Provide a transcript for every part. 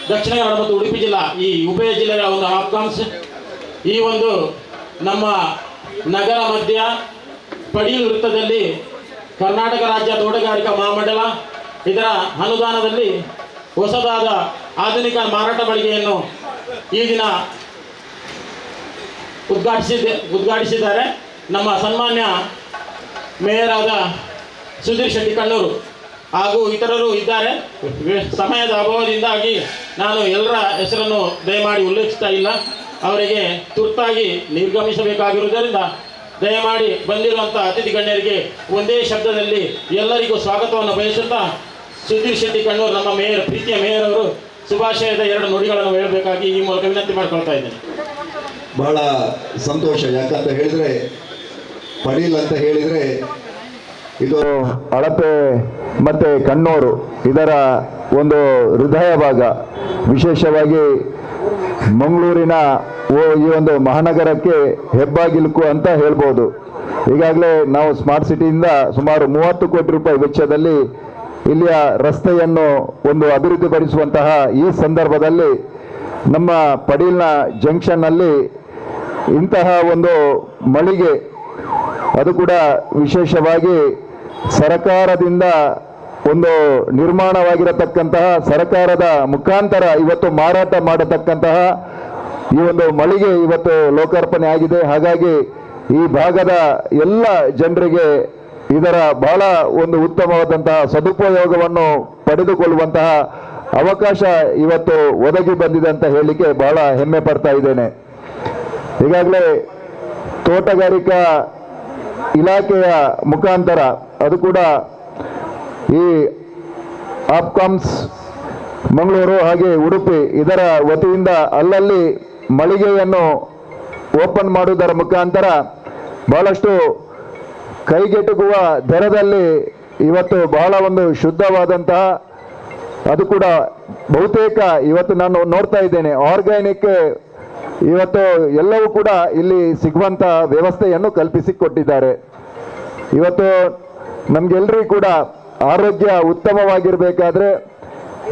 ದಕ್ಷಿಣ ಕನ್ನಡ ಮತ್ತು ಉಡುಪಿ ಜಿಲ್ಲಾ ಈ ಉಭಯ ಜಿಲ್ಲೆಗಳ ಒಂದು ಆಕಾಂಕ್ಷೆ ಈ ಒಂದು ನಮ್ಮ ನಗರ ಮಧ್ಯ ಪಡಿಯಲ್ ವೃತ್ತದಲ್ಲಿ ಕರ್ನಾಟಕ ರಾಜ್ಯ ತೋಟಗಾರಿಕಾ ಮಹಾಮಂಡಲ ಇದರ ಅನುದಾನದಲ್ಲಿ ಹೊಸದಾದ ಆಧುನಿಕ ಮಾರಾಟ ಮಳಿಗೆಯನ್ನು ಈ ದಿನ ಉದ್ಘಾಟಿಸಿದ್ದಾರೆ ನಮ್ಮ ಸನ್ಮಾನ್ಯ ಮೇಯರ್ ಆದ ಸುಧೀರ್ ಶೆಟ್ಟಿ ಕಣ್ಣೂರು ಹಾಗೂ ಇತರರು ಇದ್ದಾರೆ. ಸಮಯದ ಅಭಾವದಿಂದಾಗಿ ನಾನು ಎಲ್ಲರ ಹೆಸರನ್ನು ದಯಮಾಡಿ ಉಲ್ಲೇಖಿಸ್ತಾ ಇಲ್ಲ. ಅವರಿಗೆ ತುರ್ತಾಗಿ ನಿರ್ಗಮಿಸಬೇಕಾಗಿರುವುದರಿಂದ ದಯಮಾಡಿ ಬಂದಿರುವಂಥ ಅತಿಥಿ ಗಣ್ಯರಿಗೆ ಒಂದೇ ಶಬ್ದದಲ್ಲಿ ಎಲ್ಲರಿಗೂ ಸ್ವಾಗತವನ್ನು ಬಯಸುತ್ತಾ ಸುಧೀರ್ ಶೆಟ್ಟಿ ಕಣ್ಣೂರು ನಮ್ಮ ಮೇಯರ್ ಪ್ರೀತಿಯ ಮೇಯರ್ ಅವರು ಶುಭಾಶಯದ 2 ನುಡಿಗಳನ್ನು ಹೇಳಬೇಕಾಗಿ ಈ ಮೂಲಕ ವಿನಂತಿ ಮಾಡ್ಕೊಳ್ತಾ ಇದ್ದೇನೆ. ಬಹಳ ಸಂತೋಷ. ಯಾಕಂತ ಹೇಳಿದರೆ ಪಡೀಲ್ ಅಂತ ಹೇಳಿದರೆ ಇದು ಅಳಪೆ ಮತ್ತು ಕಣ್ಣೂರು ಇದರ ಒಂದು ಹೃದಯ ಭಾಗ. ವಿಶೇಷವಾಗಿ ಮಂಗಳೂರಿನ ಈ ಒಂದು ಮಹಾನಗರಕ್ಕೆ ಹೆಬ್ಬಾಗಿಲುಕು ಅಂತ ಹೇಳ್ಬೋದು. ಈಗಾಗಲೇ ನಾವು ಸ್ಮಾರ್ಟ್ ಸಿಟಿಯಿಂದ ಸುಮಾರು 30 ಕೋಟಿ ರೂಪಾಯಿ ವೆಚ್ಚದಲ್ಲಿ ಇಲ್ಲಿಯ ರಸ್ತೆಯನ್ನು ಒಂದು ಅಭಿವೃದ್ಧಿಪಡಿಸುವಂತಹ ಈ ಸಂದರ್ಭದಲ್ಲಿ ನಮ್ಮ ಪಡೀಲ್ನ ಜಂಕ್ಷನ್ನಲ್ಲಿ ಇಂತಹ ಒಂದು ಮಳಿಗೆ, ಅದು ಕೂಡ ವಿಶೇಷವಾಗಿ ಸರ್ಕಾರದಿಂದ ಒಂದು ನಿರ್ಮಾಣವಾಗಿರತಕ್ಕಂತಹ ಸರ್ಕಾರದ ಮುಖಾಂತರ ಇವತ್ತು ಮಾರಾಟ ಮಾಡತಕ್ಕಂತಹ ಈ ಒಂದು ಮಳಿಗೆ ಇವತ್ತು ಲೋಕಾರ್ಪಣೆ ಆಗಿದೆ. ಹಾಗಾಗಿ ಈ ಭಾಗದ ಎಲ್ಲ ಜನರಿಗೆ ಇದರ ಬಹಳ ಒಂದು ಉತ್ತಮವಾದಂತಹ ಸದುಪಯೋಗವನ್ನು ಪಡೆದುಕೊಳ್ಳುವಂತಹ ಅವಕಾಶ ಇವತ್ತು ಒದಗಿ ಬಂದಿದೆ ಅಂತ ಹೇಳಲಿಕ್ಕೆ ಬಹಳ ಹೆಮ್ಮೆ ಪಡ್ತಾ ಇದ್ದೇನೆ. ಈಗಾಗಲೇ ತೋಟಗಾರಿಕಾ ಇಲಾಖೆಯ ಮುಖಾಂತರ, ಅದು ಕೂಡ ಈ ಆಪ್ಕಾಮ್ಸ್ ಮಂಗಳೂರು ಹಾಗೆ ಉಡುಪಿ ಇದರ ವತಿಯಿಂದ ಅಲ್ಲಲ್ಲಿ ಮಳಿಗೆಯನ್ನು ಓಪನ್ ಮಾಡುವುದರ ಮುಖಾಂತರ ಬಹಳಷ್ಟು ಕೈಗೆಟುಕುವ ದರದಲ್ಲಿ ಇವತ್ತು ಬಹಳ ಒಂದು ಶುದ್ಧವಾದಂತಹ, ಅದು ಕೂಡ ಬಹುತೇಕ ಇವತ್ತು ನಾನು ನೋಡ್ತಾ ಇದ್ದೇನೆ ಆರ್ಗ್ಯಾನಿಕ್ ಇವತ್ತು ಎಲ್ಲವೂ ಕೂಡ ಇಲ್ಲಿ ಸಿಗುವಂಥ ವ್ಯವಸ್ಥೆಯನ್ನು ಕಲ್ಪಿಸಿಕೊಟ್ಟಿದ್ದಾರೆ. ಇವತ್ತು ನಮಗೆಲ್ಲರಿಗೂ ಕೂಡ ಆರೋಗ್ಯ ಉತ್ತಮವಾಗಿರಬೇಕಾದ್ರೆ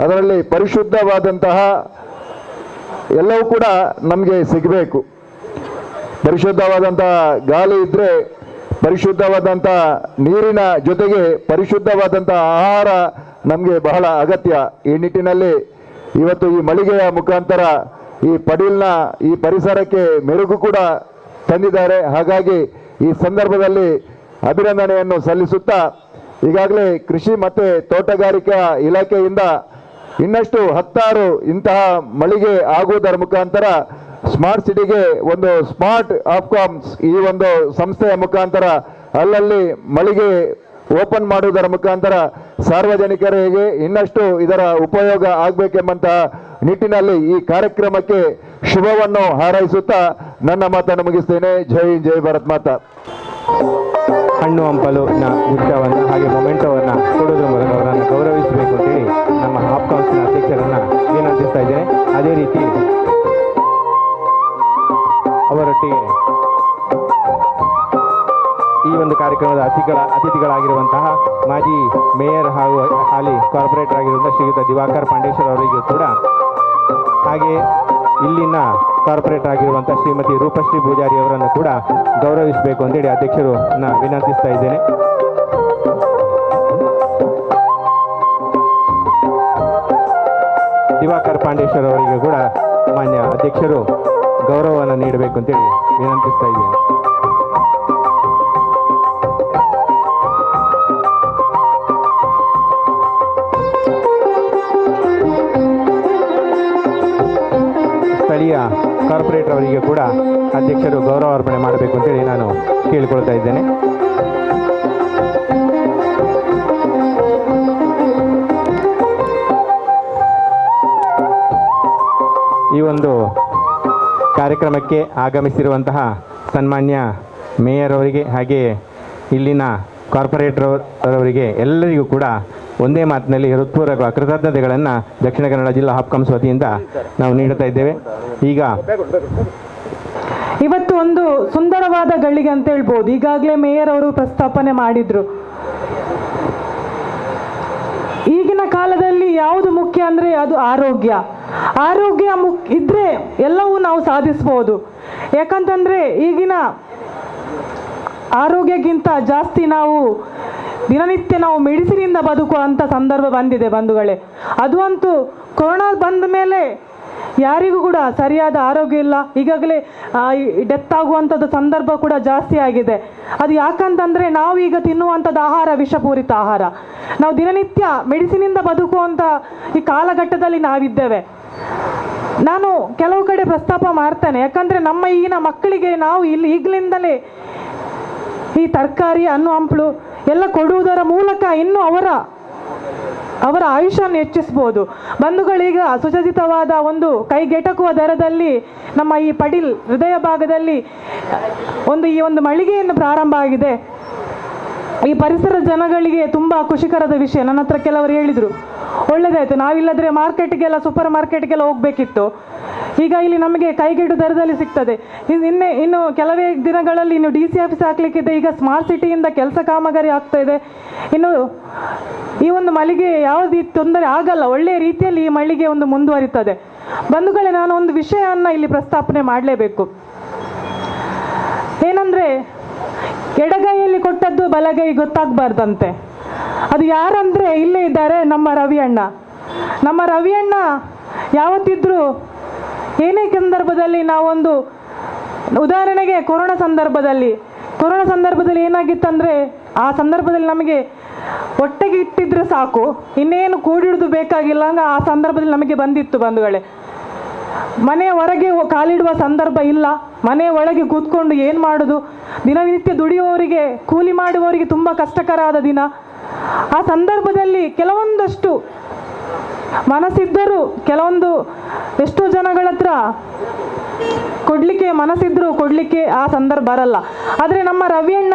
ಅದರಲ್ಲಿ ಪರಿಶುದ್ಧವಾದಂತಹ ಎಲ್ಲವೂ ಕೂಡ ನಮಗೆ ಸಿಗಬೇಕು. ಪರಿಶುದ್ಧವಾದಂತಹ ಗಾಳಿ ಇದ್ದರೆ ಪರಿಶುದ್ಧವಾದಂಥ ನೀರಿನ ಜೊತೆಗೆ ಪರಿಶುದ್ಧವಾದಂಥ ಆಹಾರ ನಮಗೆ ಬಹಳ ಅಗತ್ಯ. ಈ ನಿಟ್ಟಿನಲ್ಲಿ ಇವತ್ತು ಈ ಮಳಿಗೆಯ ಮುಖಾಂತರ ಈ ಪಡೀಲ್ನ ಈ ಪರಿಸರಕ್ಕೆ ಮೆರುಗು ಕೂಡ ತಂದಿದ್ದಾರೆ. ಹಾಗಾಗಿ ಈ ಸಂದರ್ಭದಲ್ಲಿ ಅಭಿನಂದನೆಯನ್ನು ಸಲ್ಲಿಸುತ್ತಾ, ಈಗಾಗಲೇ ಕೃಷಿ ಮತ್ತು ತೋಟಗಾರಿಕಾ ಇಲಾಖೆಯಿಂದ ಇನ್ನಷ್ಟು 10 ಇಂತಹ ಮಳಿಗೆ ಆಗುವುದರ ಮುಖಾಂತರ ಸ್ಮಾರ್ಟ್ ಸಿಟಿಗೆ ಒಂದು ಸ್ಮಾರ್ಟ್ ಆಪ್ಕಾಮ್ಸ್ ಈ ಒಂದು ಸಂಸ್ಥೆಯ ಮುಖಾಂತರ ಅಲ್ಲಲ್ಲಿ ಮಳಿಗೆ ಓಪನ್ ಮಾಡುವುದರ ಮುಖಾಂತರ ಸಾರ್ವಜನಿಕರಿಗೆ ಇನ್ನಷ್ಟು ಇದರ ಉಪಯೋಗ ಆಗಬೇಕೆಂಬಂತಹ ನಿಟ್ಟಿನಲ್ಲಿ ಈ ಕಾರ್ಯಕ್ರಮಕ್ಕೆ ಶುಭವನ್ನು ಹಾರೈಸುತ್ತಾ ನನ್ನ ಮಾತನ್ನು ಮುಗಿಸ್ತೇನೆ. ಜೈ ಹಿಂದ್, ಜೈ ಭಾರತ್ ಮಾತಾ. ಹಣ್ಣು ಹಂಪಲುನ ಗುಚ್ಛವನ್ನು ಹಾಗೆ ಮೊಮೆಂಟೋವನ್ನು ಕೊಡುವುದರ ಮೂಲಕ ಅವರನ್ನು ಗೌರವಿಸಬೇಕು ಅಂತೇಳಿ ನಮ್ಮ ಆಪ್ಕಾಮ್ಸ್ನ ಅಧ್ಯಕ್ಷರನ್ನು ವಿನಂತಿಸ್ತಾ ಇದ್ದೇನೆ. ಅದೇ ರೀತಿ ಅವರೊಟ್ಟಿಗೆ ಈ ಒಂದು ಕಾರ್ಯಕ್ರಮದ ಅತಿಥಿಗಳಾಗಿರುವಂತಹ ಮಾಜಿ ಮೇಯರ್ ಹಾಗೂ ಹಾಲಿ ಕಾರ್ಪೊರೇಟರ್ ಆಗಿರುವಂತಹ ಶ್ರೀಯುತ ದಿವಾಕರ್ ಪಾಂಡೇಶ್ವರ್ ಅವರಿಗೂ ಕೂಡ, ಹಾಗೆ ಇಲ್ಲಿನ ಕಾರ್ಪೊರೇಟರ್ ಆಗಿರುವಂತಹ ಶ್ರೀಮತಿ ರೂಪಶ್ರೀ ಪೂಜಾರಿ ಅವರನ್ನು ಕೂಡ ಗೌರವಿಸಬೇಕು ಅಂತೇಳಿ ಅಧ್ಯಕ್ಷರು ವಿನಂತಿಸ್ತಾ ಇದ್ದೇನೆ. ದಿವಾಕರ್ ಪಾಂಡೇಶ್ವರ್ ಅವರಿಗೆ ಕೂಡ ಮಾನ್ಯ ಅಧ್ಯಕ್ಷರು ಗೌರವವನ್ನು ನೀಡಬೇಕು ಅಂತೇಳಿ ವಿನಂತಿಸ್ತಾ ಇದ್ದೇನೆ. ಸ್ಥಳೀಯ ಕಾರ್ಪೊರೇಟರ್ ಅವರಿಗೆ ಕೂಡ ಅಧ್ಯಕ್ಷರು ಗೌರವ ಅರ್ಪಣೆ ಮಾಡಬೇಕು ಅಂತೇಳಿ ನಾನು ಕೇಳಿಕೊಳ್ತಾ ಇದ್ದೇನೆ. ಈ ಒಂದು ಕಾರ್ಯಕ್ರಮಕ್ಕೆ ಆಗಮಿಸಿರುವಂತಹ ಸನ್ಮಾನ್ಯ ಮೇಯರ್ ಅವರಿಗೆ ಹಾಗೆ ಇಲ್ಲಿನ ಕಾರ್ಪೊರೇಟರ್ ಅವರಿಗೆ ಎಲ್ಲರಿಗೂ ಕೂಡ ಒಂದೇ ಮಾತಿನಲ್ಲಿ ಹೃತ್ಪೂರ್ವಕ ಕೃತಜ್ಞತೆಗಳನ್ನು ದಕ್ಷಿಣ ಕನ್ನಡ ಜಿಲ್ಲಾ ಹಾಪ್ಕಾಮ್ಸ್ ವತಿಯಿಂದ ನಾವು ನೀಡುತ್ತಾ ಇದ್ದೇವೆ. ಈಗ ಇವತ್ತು ಒಂದು ಸುಂದರವಾದ ಗಳಿಗೆ ಅಂತ ಹೇಳ್ಬೋದು. ಈಗಾಗಲೇ ಮೇಯರ್ ಅವರು ಪ್ರಸ್ತಾಪನೆ ಮಾಡಿದ್ರು. ಈಗಿನ ಕಾಲದಲ್ಲಿ ಯಾವುದು ಮುಖ್ಯ ಅಂದರೆ ಅದು ಆರೋಗ್ಯ. ಆರೋಗ್ಯ ಇದ್ರೆ ಎಲ್ಲವೂ ನಾವು ಸಾಧಿಸ್ಬೋದು. ಯಾಕಂತಂದರೆ ಈಗಿನ ಆರೋಗ್ಯಕ್ಕಿಂತ ಜಾಸ್ತಿ ನಾವು ದಿನನಿತ್ಯ ನಾವು ಮೆಡಿಸಿನಿಂದ ಬದುಕುವಂಥ ಸಂದರ್ಭ ಬಂದಿದೆ ಬಂಧುಗಳೇ. ಅದು ಅಂತೂ ಕೊರೋನಾ ಬಂದ ಮೇಲೆ ಯಾರಿಗೂ ಕೂಡ ಸರಿಯಾದ ಆರೋಗ್ಯ ಇಲ್ಲ. ಈಗಾಗಲೇ ಡೆತ್ ಆಗುವಂಥದ್ದು ಸಂದರ್ಭ ಕೂಡ ಜಾಸ್ತಿ ಆಗಿದೆ. ಅದು ಯಾಕಂತಂದರೆ ನಾವು ಈಗ ತಿನ್ನುವಂಥದ್ದು ಆಹಾರ ವಿಷಪೂರಿತ ಆಹಾರ. ನಾವು ದಿನನಿತ್ಯ ಮೆಡಿಸಿನಿಂದ ಬದುಕುವಂಥ ಈ ಕಾಲಘಟ್ಟದಲ್ಲಿ ನಾವಿದ್ದೇವೆ. ನಾನು ಕೆಲವು ಕಡೆ ಪ್ರಸ್ತಾಪ ಮಾಡ್ತೇನೆ. ಯಾಕಂದರೆ ನಮ್ಮ ಈಗಿನ ಮಕ್ಕಳಿಗೆ ನಾವು ಈಗಲಿಂದಲೇ ಈ ತರಕಾರಿ, ಹಣ್ಣು ಹಂಪಲು ಎಲ್ಲ ಕೊಡುವುದರ ಮೂಲಕ ಇನ್ನೂ ಅವರ ಆಯುಷ್ಯನ್ನು ಹೆಚ್ಚಿಸ್ಬೋದು. ಬಂಧುಗಳೀಗ ಸುಸಜ್ಜಿತವಾದ ಒಂದು ಕೈಗೆಟಕುವ ದರದಲ್ಲಿ ನಮ್ಮ ಈ ಪಡೀಲ್ ಹೃದಯ ಭಾಗದಲ್ಲಿ ಈ ಒಂದು ಮಳಿಗೆಯನ್ನು ಪ್ರಾರಂಭ ಆಗಿದೆ. ಈ ಪರಿಸರ ಜನಗಳಿಗೆ ತುಂಬ ಖುಷಿಕರದ ವಿಷಯ. ನನ್ನ ಹತ್ರ ಕೆಲವರು ಹೇಳಿದರು, ಒಳ್ಳೆಯದಾಯಿತು, ನಾವಿಲ್ಲದ್ರೆ ಮಾರ್ಕೆಟ್ಗೆಲ್ಲ ಸೂಪರ್ ಮಾರ್ಕೆಟ್ಗೆಲ್ಲ ಹೋಗಬೇಕಿತ್ತು. ಈಗ ಇಲ್ಲಿ ನಮಗೆ ಕೈಗೆಟು ದರದಲ್ಲಿ ಸಿಗ್ತದೆ. ಇನ್ನು ಕೆಲವೇ ದಿನಗಳಲ್ಲಿ ಇನ್ನು DC ಆಫೀಸ್ ಹಾಕ್ಲಿಕ್ಕಿದೆ. ಈಗ ಸ್ಮಾರ್ಟ್ ಸಿಟಿಯಿಂದ ಕೆಲಸ ಕಾಮಗಾರಿ ಆಗ್ತಾ ಇದೆ. ಇನ್ನು ಈ ಒಂದು ಮಳಿಗೆ ಯಾವುದೇ ತೊಂದರೆ ಆಗಲ್ಲ, ಒಳ್ಳೆಯ ರೀತಿಯಲ್ಲಿ ಈ ಮಳಿಗೆ ಒಂದು ಮುಂದುವರಿತದೆ. ಬಂಧುಗಳೇ, ನಾನು ಒಂದು ವಿಷಯವನ್ನು ಇಲ್ಲಿ ಪ್ರಸ್ತಾಪನೆ ಮಾಡಲೇಬೇಕು. ಏನಂದರೆ, ಎಡಗೈಯಲ್ಲಿ ಕೊಟ್ಟದ್ದು ಬಲಗೈ ಗೊತ್ತಾಗಬಾರ್ದಂತೆ. ಅದು ಯಾರಂದರೆ ಇಲ್ಲೇ ಇದ್ದಾರೆ, ನಮ್ಮ ರವಿ ಅಣ್ಣ. ನಮ್ಮ ರವಿ ಅಣ್ಣ ಯಾವತ್ತಿದ್ರೂ ಏನೇ ಸಂದರ್ಭದಲ್ಲಿ ನಾವೊಂದು ಉದಾಹರಣೆಗೆ ಕೊರೋನಾ ಸಂದರ್ಭದಲ್ಲಿ ಏನಾಗಿತ್ತಂದರೆ, ಆ ಸಂದರ್ಭದಲ್ಲಿ ನಮಗೆ ಹೊಟ್ಟೆಗೆ ಇಟ್ಟಿದ್ರೆ ಸಾಕು, ಇನ್ನೇನು ಕೂಡಿಡುವುದು ಬೇಕಾಗಿಲ್ಲ ಹಂಗೆ ಆ ಸಂದರ್ಭದಲ್ಲಿ ನಮಗೆ ಬಂದಿತ್ತು ಬಂಧುಗಳೇ. ಮನೆಯ ಹೊರಗೆ ಕಾಲಿಡುವ ಸಂದರ್ಭ ಇಲ್ಲ, ಮನೆಯ ಒಳಗೆ ಕೂತ್ಕೊಂಡು ಏನು ಮಾಡೋದು, ದಿನನಿತ್ಯ ದುಡಿಯುವವರಿಗೆ, ಕೂಲಿ ಮಾಡುವವರಿಗೆ ತುಂಬ ಕಷ್ಟಕರ ಆದ ದಿನ. ಆ ಸಂದರ್ಭದಲ್ಲಿ ಕೆಲವೊಂದಷ್ಟು ಮನಸ್ಸಿದ್ದರೂ ಎಷ್ಟೋ ಜನಗಳ ಹತ್ರ ಮನಸ್ಸಿದ್ರೂ ಕೊಡಲಿಕ್ಕೆ ಆ ಸಂದರ್ಭ ಬರಲ್ಲ. ಆದರೆ ನಮ್ಮ ರವಿಯಣ್ಣ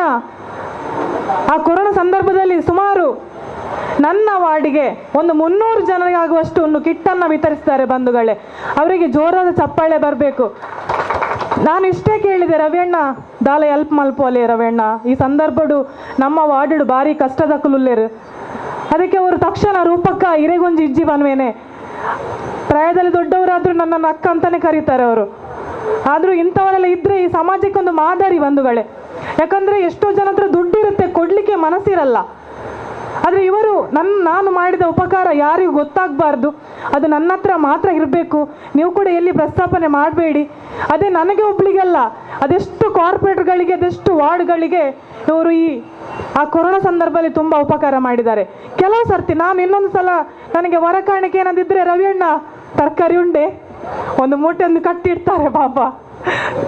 ಆ ಕೊರೋನಾ ಸಂದರ್ಭದಲ್ಲಿ ಸುಮಾರು ನನ್ನ ವಾರ್ಡಿಗೆ ಒಂದು 300 ಜನರಿಗಾಗುವಷ್ಟು ಒಂದು ಕಿಟ್ಟನ್ನು ವಿತರಿಸಿದ್ದಾರೆ ಬಂಧುಗಳೇ. ಅವರಿಗೆ ಜೋರಾದ ಚಪ್ಪಾಳೆ ಬರಬೇಕು. ನಾನು ಇಷ್ಟೇ ಕೇಳಿದೆ, ರವಿಯಣ್ಣ ದಾಲೆ ಹೆಲ್ಪ್ ಮಲ್ಪೋಲೆ ರವಿಯಣ್ಣ, ಈ ಸಂದರ್ಭಡು ನಮ್ಮ ವಾರ್ಡು ಭಾರಿ ಕಷ್ಟದ ಕುಲುಲ್ಲೇರು. ಅದಕ್ಕೆ ಅವರು ತಕ್ಷಣ ರೂಪಕ್ಕ ಇರೆಗೊಂಜಿ ಇಜ್ಜಿ ಬನ್ವೇನೆ. ಪ್ರಾಯದಲ್ಲಿ ದೊಡ್ಡವರಾದರೂ ನನ್ನನ್ನು ಅಕ್ಕ ಅಂತಲೇ ಕರೀತಾರೆ ಅವರು. ಆದರೂ ಇಂಥವರೆಲ್ಲ ಇದ್ದರೆ ಈ ಸಮಾಜಕ್ಕೆ ಒಂದು ಮಾದರಿ ಬಂಧುಗಳೇ. ಯಾಕಂದರೆ ಎಷ್ಟೋ ಜನ ಹತ್ರ ದುಡ್ಡಿರುತ್ತೆ, ಕೊಡಲಿಕ್ಕೆ ಮನಸ್ಸಿರಲ್ಲ. ಆದರೆ ಇವರು ನಾನು ಮಾಡಿದ ಉಪಕಾರ ಯಾರಿಗೂ ಗೊತ್ತಾಗಬಾರ್ದು, ಅದು ನನ್ನ ಹತ್ರ ಮಾತ್ರ ಇರಬೇಕು. ನೀವು ಕೂಡ ಎಲ್ಲಿ ಪ್ರಸ್ತಾಪನೆ ಮಾಡಬೇಡಿ. ಅದೇ ನನಗೆ ಒಬ್ಳಿಗೆಲ್ಲ ಅದೆಷ್ಟು ಕಾರ್ಪೊರೇಟ್ಗಳಿಗೆ, ಅದೆಷ್ಟು ವಾರ್ಡ್ಗಳಿಗೆ ಇವರು ಆ ಕೊರೋನಾ ಸಂದರ್ಭದಲ್ಲಿ ತುಂಬ ಉಪಕಾರ ಮಾಡಿದ್ದಾರೆ. ಕೆಲವು ಸರ್ತಿ ನಾನು ಇನ್ನೊಂದು ಸಲ ನನಗೆ ವರ ಕಾಣಿಕೆ ಏನಂದಿದ್ರೆ, ರವಿಯಣ್ಣ ತರಕಾರಿ ಉಂಡೆ ಒಂದು ಮೂಟೆಯನ್ನು ಕಟ್ಟಿಡ್ತಾರೆ ಪಾಪ.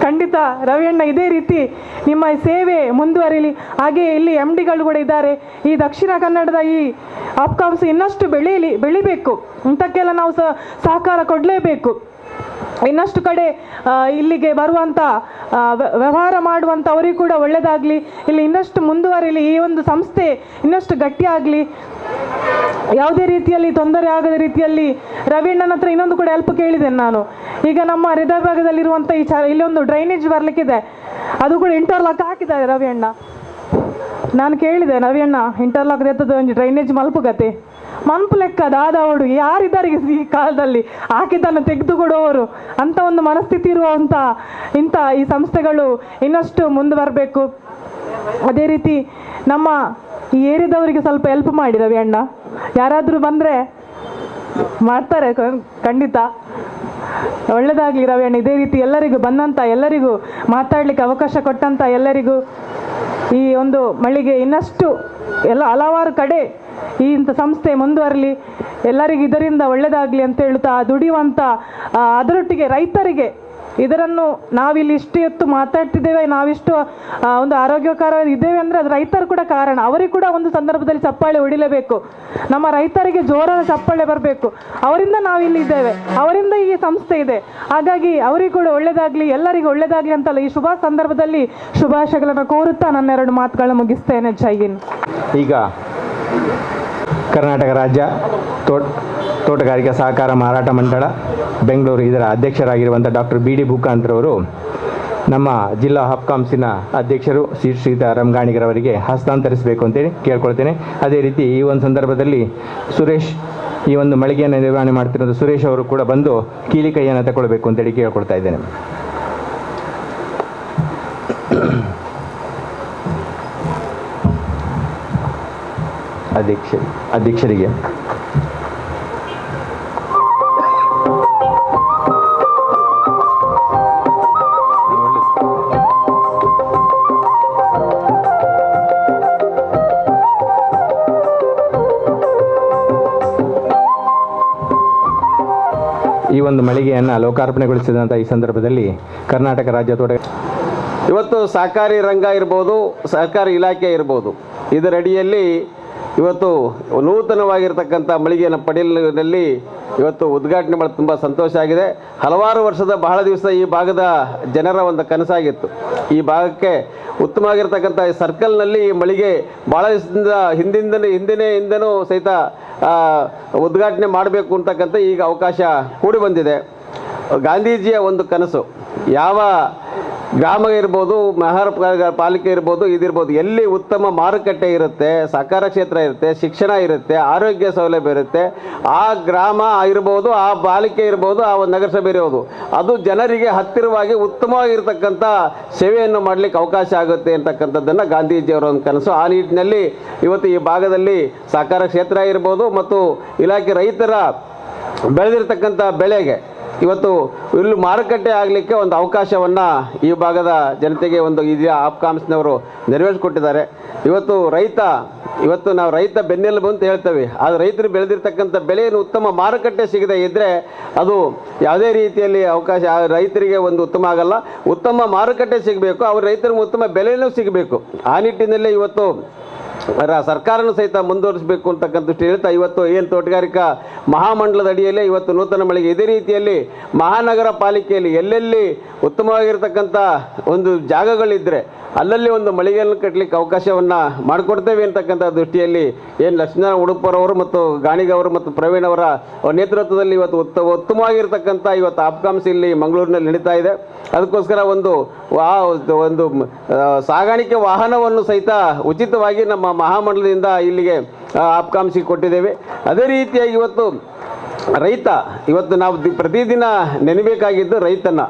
ಖಂಡಿತ ರವಿಯಣ್ಣ ಇದೇ ರೀತಿ ನಿಮ್ಮ ಸೇವೆ ಮುಂದುವರಿಲಿ. ಹಾಗೆ ಇಲ್ಲಿ MDಗಳು ಕೂಡ ಇದ್ದಾರೆ. ಈ ದಕ್ಷಿಣ ಕನ್ನಡದ ಈ ಆಪ್ಕಾಮ್ಸ್ ಇನ್ನಷ್ಟು ಬೆಳಿಬೇಕು. ಇಂಥಕ್ಕೆಲ್ಲ ನಾವು ಸಹಕಾರ ಕೊಡಲೇಬೇಕು. ಇನ್ನಷ್ಟು ಕಡೆ ಇಲ್ಲಿಗೆ ಬರುವಂಥ ವ್ಯವಹಾರ ಮಾಡುವಂಥವರಿಗೂ ಕೂಡ ಒಳ್ಳೆಯದಾಗಲಿ, ಇಲ್ಲಿ ಇನ್ನಷ್ಟು ಮುಂದುವರಿಲಿ, ಈ ಒಂದು ಸಂಸ್ಥೆ ಇನ್ನಷ್ಟು ಗಟ್ಟಿಯಾಗಲಿ, ಯಾವುದೇ ರೀತಿಯಲ್ಲಿ ತೊಂದರೆ ಆಗದ ರೀತಿಯಲ್ಲಿ. ರವಿಯಣ್ಣನ ಹತ್ರ ಇನ್ನೊಂದು ಕೂಡ ಹೆಲ್ಪ್ ಕೇಳಿದ್ದೇನೆ ನಾನು. ಈಗ ನಮ್ಮ ಹೃದಯ ಭಾಗದಲ್ಲಿರುವಂಥ ಇಲ್ಲಿ ಒಂದು ಡ್ರೈನೇಜ್ ಬರಲಿಕ್ಕಿದೆ, ಅದು ಕೂಡ ಇಂಟರ್ಲಾಕ್ ಹಾಕಿದ್ದಾರೆ ರವಿಯಣ್ಣ. ನಾನು ಕೇಳಿದೆ, ರವಿಯಣ್ಣ ಇಂಟರ್ಲಾಕ್ ಎತ್ತದ ಒಂದು ಡ್ರೈನೇಜ್ ಮಲ್ಪುಗತೆ ಮನ್ಪು ಲೆಕ್ಕ ದಾದವಡು ಯಾರಿದ್ದಾರೆ ಈ ಕಾಲದಲ್ಲಿ ಹಾಕಿದ್ದನ್ನು ತೆಗೆದುಕೊಡುವವರು ಅಂತ ಒಂದು ಮನಸ್ಥಿತಿ ಇರುವಂಥ ಈ ಸಂಸ್ಥೆಗಳು ಇನ್ನಷ್ಟು ಮುಂದುವರಬೇಕು. ಅದೇ ರೀತಿ ನಮ್ಮ ಈ ಏರಿಯಾದವರಿಗೆ ಸ್ವಲ್ಪ ಹೆಲ್ಪ್ ಮಾಡಿ ರವಿಯಣ್ಣ. ಯಾರಾದರೂ ಬಂದರೆ ಮಾಡ್ತಾರೆ ಖಂಡಿತ. ಒಳ್ಳೆಯದಾಗಲಿ ರವಿಯಣ್ಣ. ಇದೇ ರೀತಿ ಎಲ್ಲರಿಗೂ ಎಲ್ಲರಿಗೂ ಮಾತಾಡಲಿಕ್ಕೆ ಅವಕಾಶ ಕೊಟ್ಟಂಥ ಎಲ್ಲರಿಗೂ ಈ ಒಂದು ಮಳಿಗೆ ಇನ್ನಷ್ಟು ಹಲವಾರು ಕಡೆ ಈ ಇಂಥ ಸಂಸ್ಥೆ ಮುಂದುವರಲಿ, ಎಲ್ಲರಿಗೂ ಇದರಿಂದ ಒಳ್ಳೆಯದಾಗಲಿ ಅಂತ ಹೇಳ್ತಾ, ದುಡಿಯುವಂಥ ಅದರೊಟ್ಟಿಗೆ ರೈತರಿಗೆ ಇದನ್ನು ನಾವಿಲ್ಲಿ ಇಷ್ಟು ಹೊತ್ತು ಮಾತಾಡ್ತಿದ್ದೇವೆ, ನಾವಿಷ್ಟು ಒಂದು ಆರೋಗ್ಯಕರ ಇದ್ದೇವೆ ಅಂದರೆ ಅದು ರೈತರು ಕೂಡ ಕಾರಣ. ಅವರಿಗೆ ಕೂಡ ಒಂದು ಸಂದರ್ಭದಲ್ಲಿ ಚಪ್ಪಾಳೆ ಹೊಡಿಲೇಬೇಕು. ನಮ್ಮ ರೈತರಿಗೆ ಜೋರಾದ ಚಪ್ಪಾಳೆ ಬರಬೇಕು. ಅವರಿಂದ ನಾವಿಲ್ಲಿ ಇದ್ದೇವೆ, ಅವರಿಂದ ಈ ಸಂಸ್ಥೆ ಇದೆ. ಹಾಗಾಗಿ ಅವರಿಗೂ ಕೂಡ ಒಳ್ಳೆಯದಾಗಲಿ, ಎಲ್ಲರಿಗೂ ಒಳ್ಳೆಯದಾಗಲಿ ಅಂತಲ್ಲ ಈ ಶುಭ ಸಂದರ್ಭದಲ್ಲಿ ಶುಭಾಶಯಗಳನ್ನು ಕೋರುತ್ತಾ ನನ್ನ 2 ಮಾತುಗಳನ್ನು ಮುಗಿಸ್ತೇನೆ. ಜೈ ಹಿಂದ್. ಈಗ ಕರ್ನಾಟಕ ರಾಜ್ಯ ತೋಟಗಾರಿಕಾ ಸಹಕಾರ ಮಾರಾಟ ಮಂಡಳ ಬೆಂಗಳೂರು ಇದರ ಅಧ್ಯಕ್ಷರಾಗಿರುವಂಥ ಡಾಕ್ಟರ್ BD ಭೂಕಾಂತ್ರವರು ನಮ್ಮ ಜಿಲ್ಲಾ ಹಾಪ್ಕಾಮ್ಸಿನ ಅಧ್ಯಕ್ಷರು ಶ್ರೀಯುತ ರಂಗಾಣಿಗರವರಿಗೆ ಹಸ್ತಾಂತರಿಸಬೇಕು ಅಂತೇಳಿ ಕೇಳ್ಕೊಳ್ತೇನೆ. ಅದೇ ರೀತಿ ಈ ಒಂದು ಸಂದರ್ಭದಲ್ಲಿ ಸುರೇಶ್, ಈ ಒಂದು ಮಳಿಗೆಯನ್ನು ನಿರ್ವಹಣೆ ಮಾಡ್ತಿರೋದು ಸುರೇಶ್ ಅವರು ಕೂಡ ಬಂದು ಕೀಲಿ ಕೈಯನ್ನು ತಗೊಳ್ಬೇಕು ಅಂತೇಳಿ ಕೇಳ್ಕೊಳ್ತಾ ಇದ್ದೇನೆ. ಅಧ್ಯಕ್ಷರಿಗೆ ಈ ಒಂದು ಮಳಿಗೆಯನ್ನು ಲೋಕಾರ್ಪಣೆಗೊಳಿಸಿದಂಥ ಈ ಸಂದರ್ಭದಲ್ಲಿ ಕರ್ನಾಟಕ ರಾಜ್ಯ ಇವತ್ತು ಸಹಕಾರಿ ರಂಗ ಇರ್ಬೋದು, ಸಹಕಾರಿ ಇಲಾಖೆ ಇರ್ಬೋದು, ಇದರಡಿಯಲ್ಲಿ ಇವತ್ತು ನೂತನವಾಗಿರ್ತಕ್ಕಂಥ ಮಳಿಗೆಯನ್ನು ಪಡೆಯಲಿನಲ್ಲಿ ಇವತ್ತು ಉದ್ಘಾಟನೆ ಮಾಡಿ ತುಂಬ ಸಂತೋಷ ಆಗಿದೆ. ಹಲವಾರು ವರ್ಷದ ಬಹಳ ದಿವಸ ಈ ಭಾಗದ ಜನರ ಒಂದು ಕನಸಾಗಿತ್ತು. ಈ ಭಾಗಕ್ಕೆ ಉತ್ತಮವಾಗಿರ್ತಕ್ಕಂಥ ಈ ಸರ್ಕಲ್ನಲ್ಲಿ ಈ ಮಳಿಗೆ ಭಾಳ ದಿವಸದಿಂದ ಹಿಂದಿನೂ ಸಹಿತ ಉದ್ಘಾಟನೆ ಮಾಡಬೇಕು ಅಂತಕ್ಕಂಥ ಈಗ ಅವಕಾಶ ಕೂಡಿ ಬಂದಿದೆ. ಗಾಂಧೀಜಿಯ ಒಂದು ಕನಸು. ಯಾವ ಗ್ರಾಮ ಇರ್ಬೋದು, ಮಹಾನಗರ ಪಾಲಿಕೆ ಇರ್ಬೋದು, ಇದಿರ್ಬೋದು, ಎಲ್ಲಿ ಉತ್ತಮ ಮಾರುಕಟ್ಟೆ ಇರುತ್ತೆ, ಸಹಕಾರ ಕ್ಷೇತ್ರ ಇರುತ್ತೆ, ಶಿಕ್ಷಣ ಇರುತ್ತೆ, ಆರೋಗ್ಯ ಸೌಲಭ್ಯ ಇರುತ್ತೆ, ಆ ಗ್ರಾಮ ಇರ್ಬೋದು, ಆ ಪಾಲಿಕೆ ಇರ್ಬೋದು, ಆ ಒಂದು ನಗರಸಭೆ ಇರ್ಬೋದು, ಅದು ಜನರಿಗೆ ಹತ್ತಿರವಾಗಿ ಉತ್ತಮವಾಗಿರ್ತಕ್ಕಂಥ ಸೇವೆಯನ್ನು ಮಾಡಲಿಕ್ಕೆ ಅವಕಾಶ ಆಗುತ್ತೆ ಅಂತಕ್ಕಂಥದ್ದನ್ನು ಗಾಂಧೀಜಿಯವರ ಒಂದು ಕನಸು. ಆ ನಿಟ್ಟಿನಲ್ಲಿ ಇವತ್ತು ಈ ಭಾಗದಲ್ಲಿ ಸಹಕಾರ ಕ್ಷೇತ್ರ ಇರ್ಬೋದು ಮತ್ತು ಇಲಾಖೆ ರೈತರ ಬೆಳೆದಿರ್ತಕ್ಕಂಥ ಬೆಳೆಗೆ ಇವತ್ತು ಇಲ್ಲಿ ಮಾರುಕಟ್ಟೆ ಆಗಲಿಕ್ಕೆ ಒಂದು ಅವಕಾಶವನ್ನು ಈ ಭಾಗದ ಜನತೆಗೆ ಒಂದು ಇದೆಯಾ ಆಪ್ಕಾಮ್ಸ್ನವರು ನೆರವೇರಿಸಿಕೊಟ್ಟಿದ್ದಾರೆ. ಇವತ್ತು ನಾವು ರೈತ ಬೆನ್ನೆಲುಬು ಅಂತ ಹೇಳ್ತೇವೆ. ಆದರೆ ರೈತರು ಬೆಳೆದಿರ್ತಕ್ಕಂಥ ಬೆಳೆಯನ್ನು ಉತ್ತಮ ಮಾರುಕಟ್ಟೆ ಸಿಗದೆ ಇದ್ದರೆ ಅದು ಯಾವುದೇ ರೀತಿಯಲ್ಲಿ ಅವಕಾಶ ರೈತರಿಗೆ ಒಂದು ಉತ್ತಮ ಆಗಲ್ಲ. ಉತ್ತಮ ಮಾರುಕಟ್ಟೆ ಸಿಗಬೇಕು, ಅವ್ರ ರೈತರಿಗೆ ಉತ್ತಮ ಬೆಲೆಯೂ ಸಿಗಬೇಕು. ಆ ನಿಟ್ಟಿನಲ್ಲಿ ಇವತ್ತು ಸರ್ಕಾರನೂ ಸಹಿತ ಮುಂದುವರಿಸಬೇಕು ಅಂತಕ್ಕಂಥದ್ದು ಹೇಳ್ತಾ ಇವತ್ತು ಏನು ತೋಟಗಾರಿಕಾ ಮಹಾಮಂಡಲದ ಅಡಿಯಲ್ಲೇ ಇವತ್ತು ನೂತನ ಮಳಿಗೆ ಇದೇ ರೀತಿಯಲ್ಲಿ ಮಹಾನಗರ ಪಾಲಿಕೆಯಲ್ಲಿ ಎಲ್ಲೆಲ್ಲಿ ಉತ್ತಮವಾಗಿರ್ತಕ್ಕಂಥ ಒಂದು ಜಾಗಗಳಿದ್ದರೆ ಅಲ್ಲಲ್ಲಿ ಒಂದು ಮಳಿಗೆಯನ್ನು ಕಟ್ಟಲಿಕ್ಕೆ ಅವಕಾಶವನ್ನು ಮಾಡಿಕೊಡ್ತೇವೆ ಅಂತಕ್ಕಂಥ ದೃಷ್ಟಿಯಲ್ಲಿ ಏನು ಲಕ್ಷ್ಮೀನಾರಾಯಣ ಉಡುಪರವರು ಮತ್ತು ಗಾಣಿಗವರು ಮತ್ತು ಪ್ರವೀಣ್ ಅವರ ನೇತೃತ್ವದಲ್ಲಿ ಇವತ್ತು ಉತ್ತಮವಾಗಿರ್ತಕ್ಕಂಥ ಇವತ್ತು ಆಪ್ಕಾಮ್ಸ್ ಇಲ್ಲಿ ಮಂಗಳೂರಿನಲ್ಲಿ ನಡೀತಾ ಇದೆ. ಅದಕ್ಕೋಸ್ಕರ ಒಂದು ಸಾಗಾಣಿಕೆ ವಾಹನವನ್ನು ಸಹಿತ ಉಚಿತವಾಗಿ ನಮ್ಮ ಮಹಾಮಂಡಲದಿಂದ ಇಲ್ಲಿಗೆ ಆಪ್ಕಾಮ್ಸಿಗೆ ಕೊಟ್ಟಿದ್ದೇವೆ. ಅದೇ ರೀತಿಯಾಗಿ ಇವತ್ತು ನಾವು ಪ್ರತಿದಿನ ನೆನಬೇಕಾಗಿದ್ದು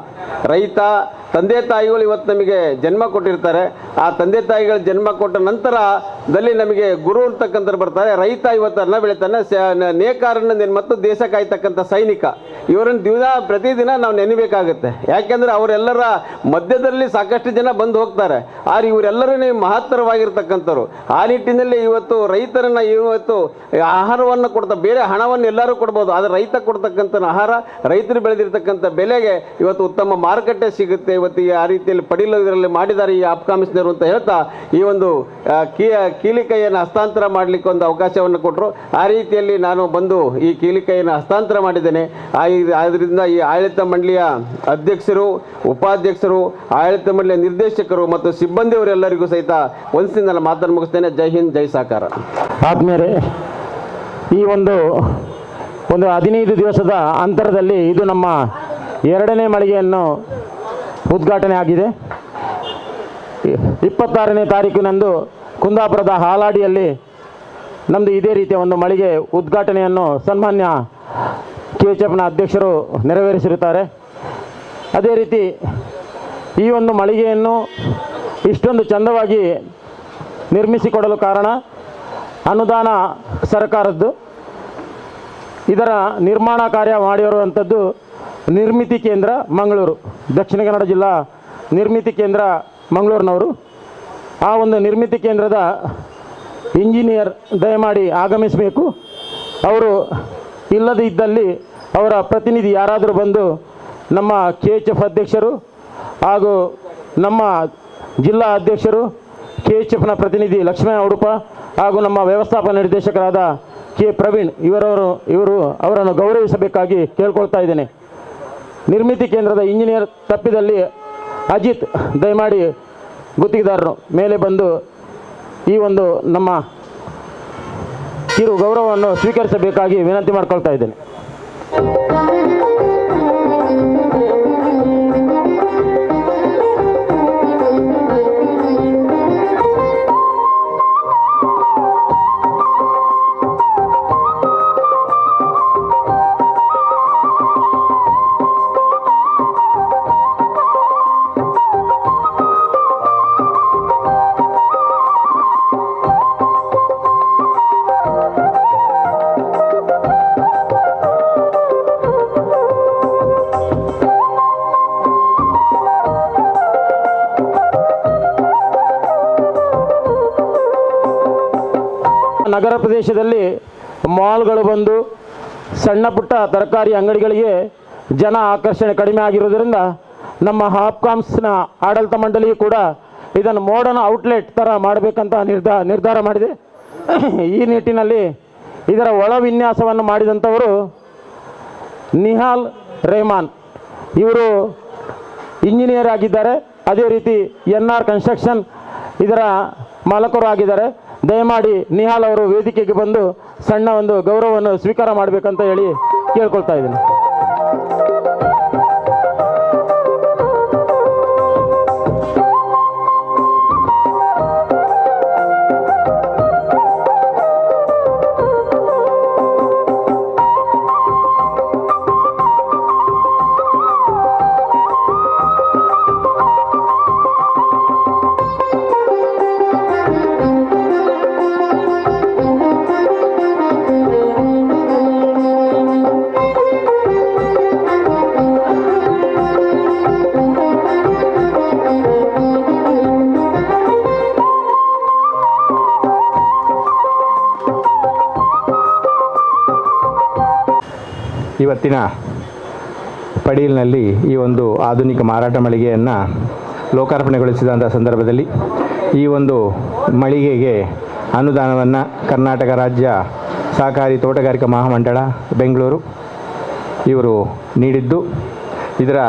ರೈತ ತಂದೆ ತಾಯಿಗಳು ಇವತ್ತು ನಮಗೆ ಜನ್ಮ ಕೊಟ್ಟಿರ್ತಾರೆ. ಆ ತಂದೆ ತಾಯಿಗಳ ಜನ್ಮ ಕೊಟ್ಟ ನಂತರದಲ್ಲಿ ನಮಗೆ ಗುರು ಅಂತಕ್ಕಂಥ ಬರ್ತಾರೆ. ರೈತ ಇವತ್ತು ಅನ್ನ ಬೆಳಿತಾನೆ, ನೇಕಾರನ ಮತ್ತು ದೇಶ ಕಾಯ್ತಕ್ಕಂಥ ಸೈನಿಕ, ಇವರನ್ನು ಪ್ರತಿದಿನ ನಾವು ನೆನಬೇಕಾಗುತ್ತೆ. ಯಾಕೆಂದರೆ ಅವರೆಲ್ಲರ ಮಧ್ಯದಲ್ಲಿ ಸಾಕಷ್ಟು ಜನ ಬಂದು ಹೋಗ್ತಾರೆ. ಆದರೆ ಇವರೆಲ್ಲರೂ ಮಹತ್ತರವಾಗಿರ್ತಕ್ಕಂಥವ್ರು. ಆ ನಿಟ್ಟಿನಲ್ಲಿ ಇವತ್ತು ರೈತರನ್ನು ಆಹಾರವನ್ನು ಬೇರೆ ಹಣವನ್ನು ಎಲ್ಲರೂ ಕೊಡ್ಬೋದು, ಆದರೆ ರೈತ ಕೊಡ್ತಕ್ಕಂಥ ಆಹಾರ, ರೈತರು ಬೆಳೆದಿರ್ತಕ್ಕಂಥ ಬೆಲೆಗೆ ಇವತ್ತು ಉತ್ತಮ ಮಾರುಕಟ್ಟೆ ಸಿಗುತ್ತೆ. ಇವತ್ತು ಆ ರೀತಿಯಲ್ಲಿ ಪಡಿಲು ಇದರಲ್ಲಿ ಮಾಡಿದ್ದಾರೆ ಈ ಆಪ್ಕಾಮಿಸ್ನರು ಅಂತ ಹೇಳ್ತಾ ಈ ಒಂದು ಕೀಲಿಕೈಯನ್ನು ಹಸ್ತಾಂತರ ಮಾಡಲಿಕ್ಕೆ ಒಂದು ಅವಕಾಶವನ್ನು ಕೊಟ್ಟರು. ಆ ರೀತಿಯಲ್ಲಿ ನಾನು ಬಂದು ಈ ಕೀಲಿಕೈಯನ್ನು ಹಸ್ತಾಂತರ ಮಾಡಿದ್ದೇನೆ. ಆದ್ದರಿಂದ ಈ ಆಡಳಿತ ಮಂಡಳಿಯ ಅಧ್ಯಕ್ಷರು, ಉಪಾಧ್ಯಕ್ಷರು, ಆಡಳಿತ ಮಂಡಳಿಯ ನಿರ್ದೇಶಕರು ಮತ್ತು ಸಿಬ್ಬಂದಿಯವರೆಲ್ಲರಿಗೂ ಸಹಿತ ಒಂದ್ಸಿಂದ ನಾನು ಮಾತನ್ನು ಮುಗಿಸ್ತೇನೆ. ಜೈ ಹಿಂದ್, ಜೈ ಸಾಕಾರ. ಆದ್ಮೇಲೆ ಈ ಒಂದು 15 ದಿವಸದ ಅಂತರದಲ್ಲಿ ಇದು ನಮ್ಮ 2ನೇ ಮಳಿಗೆಯನ್ನು ಉದ್ಘಾಟನೆ ಆಗಿದೆ. 26ನೇ ತಾರೀಕಿನಂದು ಕುಂದಾಪುರದ ಹಾಲಾಡಿಯಲ್ಲಿ ನಮ್ಮದು ಇದೇ ರೀತಿಯ ಒಂದು ಮಳಿಗೆ ಉದ್ಘಾಟನೆಯನ್ನು ಸನ್ಮಾನ್ಯ KHFನ ಅಧ್ಯಕ್ಷರು ನೆರವೇರಿಸಿರುತ್ತಾರೆ. ಅದೇ ರೀತಿ ಈ ಒಂದು ಮಳಿಗೆಯನ್ನು ಇಷ್ಟೊಂದು ಚಂದವಾಗಿ ನಿರ್ಮಿಸಿಕೊಡಲು ಕಾರಣ ಅನುದಾನ ಸರ್ಕಾರದ್ದು. ಇದರ ನಿರ್ಮಾಣ ಕಾರ್ಯ ಮಾಡಿರುವಂಥದ್ದು ನಿರ್ಮಿತಿ ಕೇಂದ್ರ ಮಂಗಳೂರು, ದಕ್ಷಿಣ ಕನ್ನಡ ಜಿಲ್ಲಾ ನಿರ್ಮಿತಿ ಕೇಂದ್ರ ಮಂಗಳೂರಿನವರು. ಆ ಒಂದು ನಿರ್ಮಿತಿ ಕೇಂದ್ರದ ಇಂಜಿನಿಯರ್ ದಯಮಾಡಿ ಆಗಮಿಸಬೇಕು. ಅವರು ಇಲ್ಲದೇ ಇದ್ದಲ್ಲಿ ಅವರ ಪ್ರತಿನಿಧಿ ಯಾರಾದರೂ ಬಂದು ನಮ್ಮ KHF ಅಧ್ಯಕ್ಷರು ಹಾಗೂ ನಮ್ಮ ಜಿಲ್ಲಾ ಅಧ್ಯಕ್ಷರು, KHFನ ಪ್ರತಿನಿಧಿ ಲಕ್ಷ್ಮೀನಾರಾಯಣ ಉಡುಪ ಹಾಗೂ ನಮ್ಮ ವ್ಯವಸ್ಥಾಪನಾ ನಿರ್ದೇಶಕರಾದ ಪ್ರವೀಣ್ ಅವರನ್ನು ಗೌರವಿಸಬೇಕಾಗಿ ಕೇಳ್ಕೊಳ್ತಾ ಇದ್ದೇನೆ. ನಿರ್ಮಿತಿ ಕೇಂದ್ರದ ಇಂಜಿನಿಯರ್ ತಪ್ಪಿದಲ್ಲಿ ಅಜಿತ್ ದಯಮಾಡಿ ಗುತ್ತಿಗೆದಾರರು ಮೇಲೆ ಬಂದು ಈ ಒಂದು ನಮ್ಮ ಕಿರು ಗೌರವವನ್ನು ಸ್ವೀಕರಿಸಬೇಕಾಗಿ ವಿನಂತಿ ಮಾಡಿಕೊಳ್ತಾ ಇದ್ದೇನೆ. ನಗರ ಪ್ರದೇಶದಲ್ಲಿ ಮಾಲ್ಗಳು ಬಂದು ಸಣ್ಣ ಪುಟ್ಟ ತರಕಾರಿ ಅಂಗಡಿಗಳಿಗೆ ಜನ ಆಕರ್ಷಣೆ ಕಡಿಮೆ ಆಗಿರೋದ್ರಿಂದ ನಮ್ಮ ಹಾಪ್ಕಾಮ್ಸ್ನ ಆಡಳಿತ ಮಂಡಳಿಯು ಕೂಡ ಇದನ್ನು ಮಾಡರ್ನ್ ಔಟ್ಲೆಟ್ ಥರ ಮಾಡಬೇಕಂತ ನಿರ್ಧಾರ ಮಾಡಿದೆ. ಈ ನಿಟ್ಟಿನಲ್ಲಿ ಇದರ ಒಳ ವಿನ್ಯಾಸವನ್ನು ಮಾಡಿದಂಥವರು ನಿಹಾಲ್ ರೆಹಮಾನ್, ಇವರು ಇಂಜಿನಿಯರ್ ಆಗಿದ್ದಾರೆ. ಅದೇ ರೀತಿ NR ಕನ್ಸ್ಟ್ರಕ್ಷನ್ ಇದರ ಮಾಲಕರು ಆಗಿದ್ದಾರೆ. ದಯಮಾಡಿ ನಿಹಾಲ್ ಅವರು ವೇದಿಕೆಗೆ ಬಂದು ಸಣ್ಣ ಒಂದು ಗೌರವವನ್ನು ಸ್ವೀಕಾರ ಮಾಡಬೇಕಂತ ಹೇಳಿ ಕೇಳ್ಕೊಳ್ತಾ ಇದ್ದೀನಿ. ಇವತ್ತಿನ ಪಡೀಲ್ನಲ್ಲಿ ಈ ಒಂದು ಆಧುನಿಕ ಮಾರಾಟ ಮಳಿಗೆಯನ್ನು ಲೋಕಾರ್ಪಣೆಗೊಳಿಸಿದಂಥ ಸಂದರ್ಭದಲ್ಲಿ ಈ ಒಂದು ಮಳಿಗೆಗೆ ಅನುದಾನವನ್ನು ಕರ್ನಾಟಕ ರಾಜ್ಯ ಸಹಕಾರಿ ತೋಟಗಾರಿಕಾ ಮಹಾಮಂಡಳ ಬೆಂಗಳೂರು ಇವರು ನೀಡಿದ್ದು, ಇದರ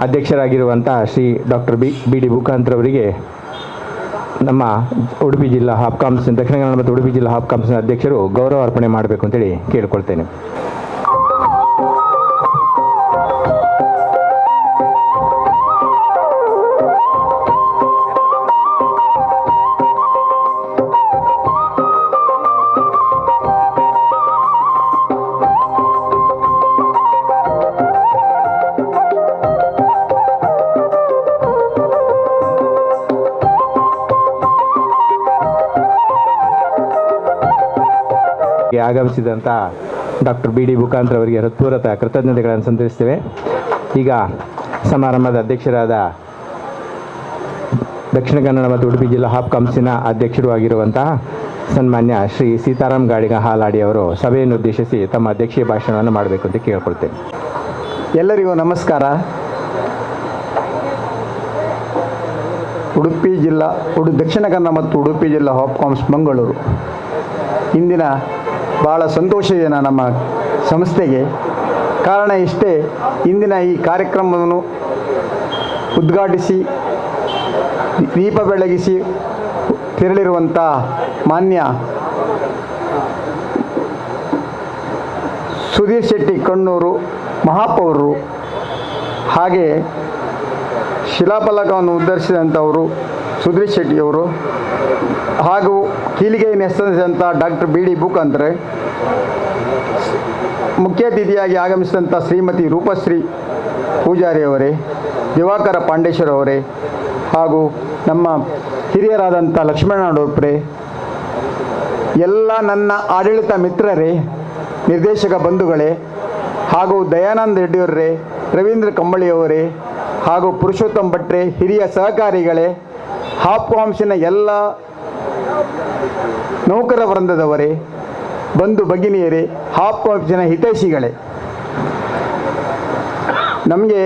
ಅಧ್ಯಕ್ಷರಾಗಿರುವಂಥ ಶ್ರೀ ಡಾಕ್ಟರ್ ಬಿ ಡಿ ಬುಕಾಂತ್ರವರಿಗೆ ನಮ್ಮ ಉಡುಪಿ ಜಿಲ್ಲಾ ಹಾಪ್ಕಾಮ್ಸ್, ದಕ್ಷಿಣ ಕನ್ನಡ ಮತ್ತು ಉಡುಪಿ ಜಿಲ್ಲಾ ಹಾಪ್ಕಾಮ್ಸ್ನ ಅಧ್ಯಕ್ಷರು ಗೌರವ ಅರ್ಪಣೆ ಮಾಡಬೇಕು ಅಂತೇಳಿ ಕೇಳ್ಕೊಳ್ತೇನೆ. ಆಗಮಿಸಿದಂಥ ಡಾಕ್ಟರ್ ಬಿ ಡಿ ಬುಕಾಂತ್ರ ಅವರಿಗೆ ಹೃತ್ಪೂರ್ವಕ ಕೃತಜ್ಞತೆಗಳನ್ನು ಸಂತರಿಸ್ತೇವೆ. ಈಗ ಸಮಾರಂಭದ ಅಧ್ಯಕ್ಷರಾದ ದಕ್ಷಿಣ ಕನ್ನಡ ಮತ್ತು ಉಡುಪಿ ಜಿಲ್ಲಾ ಹಾಪ್ಕಾಮ್ಸಿನ ಅಧ್ಯಕ್ಷರು ಆಗಿರುವಂತಹ ಸನ್ಮಾನ್ಯ ಶ್ರೀ ಸೀತಾರಾಮ್ ಗಾಡಿಗ ಹಾಲಾಡಿ ಅವರು ಸಭೆಯನ್ನು ಉದ್ದೇಶಿಸಿ ತಮ್ಮ ಅಧ್ಯಕ್ಷೀಯ ಭಾಷಣವನ್ನು ಮಾಡಬೇಕು ಅಂತ ಕೇಳ್ಕೊಳ್ತೇನೆ. ಎಲ್ಲರಿಗೂ ನಮಸ್ಕಾರ. ಉಡುಪಿ ಜಿಲ್ಲಾ ದಕ್ಷಿಣ ಕನ್ನಡ ಮತ್ತು ಉಡುಪಿ ಜಿಲ್ಲಾ ಹಾಪ್ಕಾಮ್ಸ್ ಮಂಗಳೂರು ಇಂದಿನ ಭಾಳ ಸಂತೋಷ ಇದೆ ನಮ್ಮ ಸಂಸ್ಥೆಗೆ. ಕಾರಣ ಇಷ್ಟೇ, ಇಂದಿನ ಈ ಕಾರ್ಯಕ್ರಮವನ್ನು ಉದ್ಘಾಟಿಸಿ ದೀಪ ಬೆಳಗಿಸಿ ತೆರಳಿರುವಂಥ ಮಾನ್ಯ ಸುಧೀರ್ ಶೆಟ್ಟಿ ಕಣ್ಣೂರು ಮಹಾಪೌರರು, ಹಾಗೆ ಶಿಲಾಫಲಕವನ್ನು ಉದ್ಧರಿಸಿದಂಥವರು ಸುಧೀರ್ ಶೆಟ್ಟಿಯವರು, ಹಾಗೂ ಕೀಲಿಗೆಯನ್ನು ಹೆಸರಿಸಿದಂಥ ಡಾಕ್ಟರ್ ಬಿ ಡಿ ಬುಕಾಂತ್ರೆ, ಮುಖ್ಯ ಅತಿಥಿಯಾಗಿ ಆಗಮಿಸಿದಂಥ ಶ್ರೀಮತಿ ರೂಪಶ್ರೀ ಪೂಜಾರಿಯವರೇ, ದಿವಾಕರ ಪಾಂಡೇಶ್ವರ ಅವರೇ, ಹಾಗೂ ನಮ್ಮ ಹಿರಿಯರಾದಂಥ ಲಕ್ಷ್ಮಣ ಡೋಪ್ರೆ, ಎಲ್ಲ ನನ್ನ ಆಡಳಿತ ಮಿತ್ರರೇ, ನಿರ್ದೇಶಕ ಬಂಧುಗಳೇ, ಹಾಗೂ ದಯಾನಂದ ರೆಡ್ಡಿಯವರೇ, ರವೀಂದ್ರ ಕಂಬಳಿಯವರೇ, ಹಾಗೂ ಪುರುಷೋತ್ತಮ್ ಭಟ್ರೆ, ಹಿರಿಯ ಸಹಕಾರಿಗಳೇ, ಹಾಪ್ಕಾಮ್ಸಿನ ಎಲ್ಲ ನೌಕರ ವೃಂದದವರೇ, ಬಂಧು ಭಗಿನಿಯರೇ, ಹಾಪ್ಕಾಮ್ಸಿನ ಹಿತೈಷಿಗಳೇ, ನಮಗೆ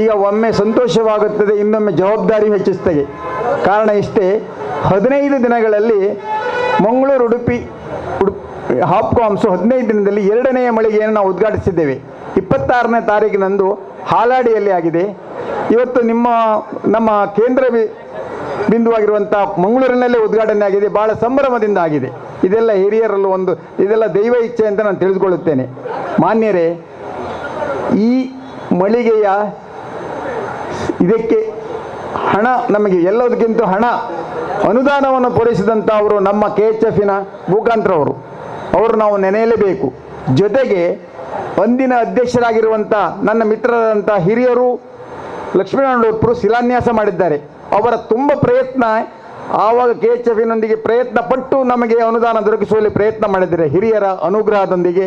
ಈಗ ಒಮ್ಮೆ ಸಂತೋಷವಾಗುತ್ತದೆ, ಇನ್ನೊಮ್ಮೆ ಜವಾಬ್ದಾರಿ ಹೆಚ್ಚಿಸ್ತದೆ. ಕಾರಣ ಇಷ್ಟೇ, 15 ದಿನಗಳಲ್ಲಿ ಮಂಗಳೂರು ಉಡುಪಿ ಹಾಪ್ಕಾಮ್ಸು 15 ದಿನದಲ್ಲಿ 2ನೇ ಮಳಿಗೆಯನ್ನು ನಾವು ಉದ್ಘಾಟಿಸಿದ್ದೇವೆ. 26ನೇ ತಾರೀಕಿನಂದು ಹಾಲಾಡಿಯಲ್ಲಿ ಆಗಿದೆ. ಇವತ್ತು ನಮ್ಮ ಕೇಂದ್ರ ಬಿಂದುವಾಗಿರುವಂಥ ಮಂಗಳೂರಿನಲ್ಲೇ ಉದ್ಘಾಟನೆ ಆಗಿದೆ. ಭಾಳ ಸಂಭ್ರಮದಿಂದ ಆಗಿದೆ. ಇದೆಲ್ಲ ಹಿರಿಯರಲ್ಲೂ ಇದೆಲ್ಲ ದೈವ ಇಚ್ಛೆ ಅಂತ ನಾನು ತಿಳಿದುಕೊಳ್ಳುತ್ತೇನೆ. ಮಾನ್ಯರೇ, ಈ ಮಳಿಗೆಯ ಇದಕ್ಕೆ ಹಣ, ನಮಗೆ ಎಲ್ಲದಕ್ಕಿಂತ ಹಣ ಅನುದಾನವನ್ನು ಪೂರೈಸಿದಂಥ ಅವರು ನಮ್ಮ KHFನ ಬುಕಾಂತ್ರವರು, ಅವರು ನಾವು ನೆನೆಯಲೇಬೇಕು. ಜೊತೆಗೆ ಅಂದಿನ ಅಧ್ಯಕ್ಷರಾಗಿರುವಂಥ ನನ್ನ ಮಿತ್ರರಾದಂಥ ಹಿರಿಯರು ಲಕ್ಷ್ಮೀನಾರಾಯಣರು ಶಿಲಾನ್ಯಾಸ ಮಾಡಿದ್ದಾರೆ. ಅವರ ತುಂಬ ಪ್ರಯತ್ನ, ಆವಾಗ KHFನೊಂದಿಗೆ ಪ್ರಯತ್ನ ಪಟ್ಟು ನಮಗೆ ಅನುದಾನ ದೊರಕಿಸುವಲ್ಲಿ ಪ್ರಯತ್ನ ಮಾಡಿದ್ದಾರೆ ಹಿರಿಯರ ಅನುಗ್ರಹದೊಂದಿಗೆ.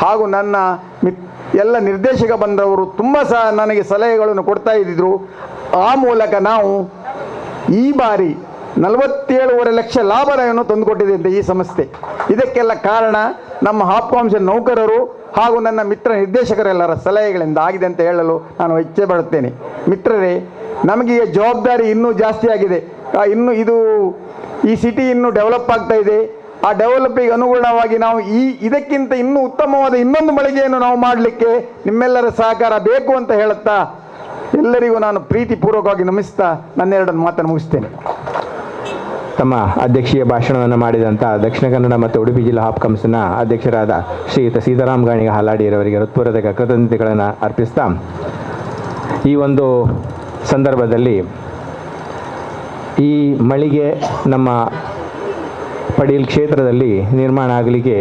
ಹಾಗೂ ನನ್ನ ಎಲ್ಲ ನಿರ್ದೇಶಕ ಬಂದವರು ತುಂಬ ನನಗೆ ಸಲಹೆಗಳನ್ನು ಕೊಡ್ತಾ ಇದ್ದಿದ್ರು. ಆ ಮೂಲಕ ನಾವು ಈ ಬಾರಿ 47.5 ಲಕ್ಷ ಲಾಭವನ್ನು ತಂದುಕೊಟ್ಟಿದೆ ಈ ಸಂಸ್ಥೆ. ಇದಕ್ಕೆಲ್ಲ ಕಾರಣ ನಮ್ಮ ಹಾಪ್ಕಾಮ್ಸಿನ ನೌಕರರು ಹಾಗೂ ನನ್ನ ಮಿತ್ರ ನಿರ್ದೇಶಕರೆಲ್ಲರ ಸಲಹೆಗಳಿಂದ ಆಗಿದೆ ಅಂತ ಹೇಳಲು ನಾನು ಇಚ್ಛೆ ಪಡುತ್ತೇನೆ. ಮಿತ್ರರೇ, ನಮಗೆ ಜವಾಬ್ದಾರಿ ಇನ್ನೂ ಜಾಸ್ತಿ ಆಗಿದೆ. ಈ ಸಿಟಿ ಇನ್ನೂ ಡೆವಲಪ್ ಆಗ್ತಾ ಇದೆ. ಆ ಡೆವಲಪಿಗೆ ಅನುಗುಣವಾಗಿ ನಾವು ಇದಕ್ಕಿಂತ ಇನ್ನೂ ಉತ್ತಮವಾದ ಇನ್ನೊಂದು ಮಳಿಗೆಯನ್ನು ನಾವು ಮಾಡಲಿಕ್ಕೆ ನಿಮ್ಮೆಲ್ಲರ ಸಹಕಾರ ಬೇಕು ಅಂತ ಹೇಳುತ್ತಾ ಎಲ್ಲರಿಗೂ ನಾನು ಪ್ರೀತಿಪೂರ್ವಕವಾಗಿ ನಮಿಸ್ತಾ ನನ್ನೆರಡನ್ನು ಮಾತನ್ನು ಮುಗಿಸ್ತೇನೆ. ತಮ್ಮ ಅಧ್ಯಕ್ಷೀಯ ಭಾಷಣವನ್ನು ಮಾಡಿದಂಥ ದಕ್ಷಿಣ ಕನ್ನಡ ಮತ್ತು ಉಡುಪಿ ಜಿಲ್ಲಾ ಹಾಪ್ಕಾಮ್ಸ್ನ ಅಧ್ಯಕ್ಷರಾದ ಶ್ರೀಯುತ ಸೀತಾರಾಮ್ ಗಾಣಿಗ ಹಾಲಾಡಿಯವರಿಗೆ ಹೃತ್ಪೂರ್ವಕ ಕೃತಜ್ಞತೆಗಳನ್ನು ಅರ್ಪಿಸ್ತಾ, ಈ ಒಂದು ಸಂದರ್ಭದಲ್ಲಿ ಈ ಮಳಿಗೆ ನಮ್ಮ ಪಡೀಲ್ ಕ್ಷೇತ್ರದಲ್ಲಿ ನಿರ್ಮಾಣ ಆಗಲಿಕ್ಕೆ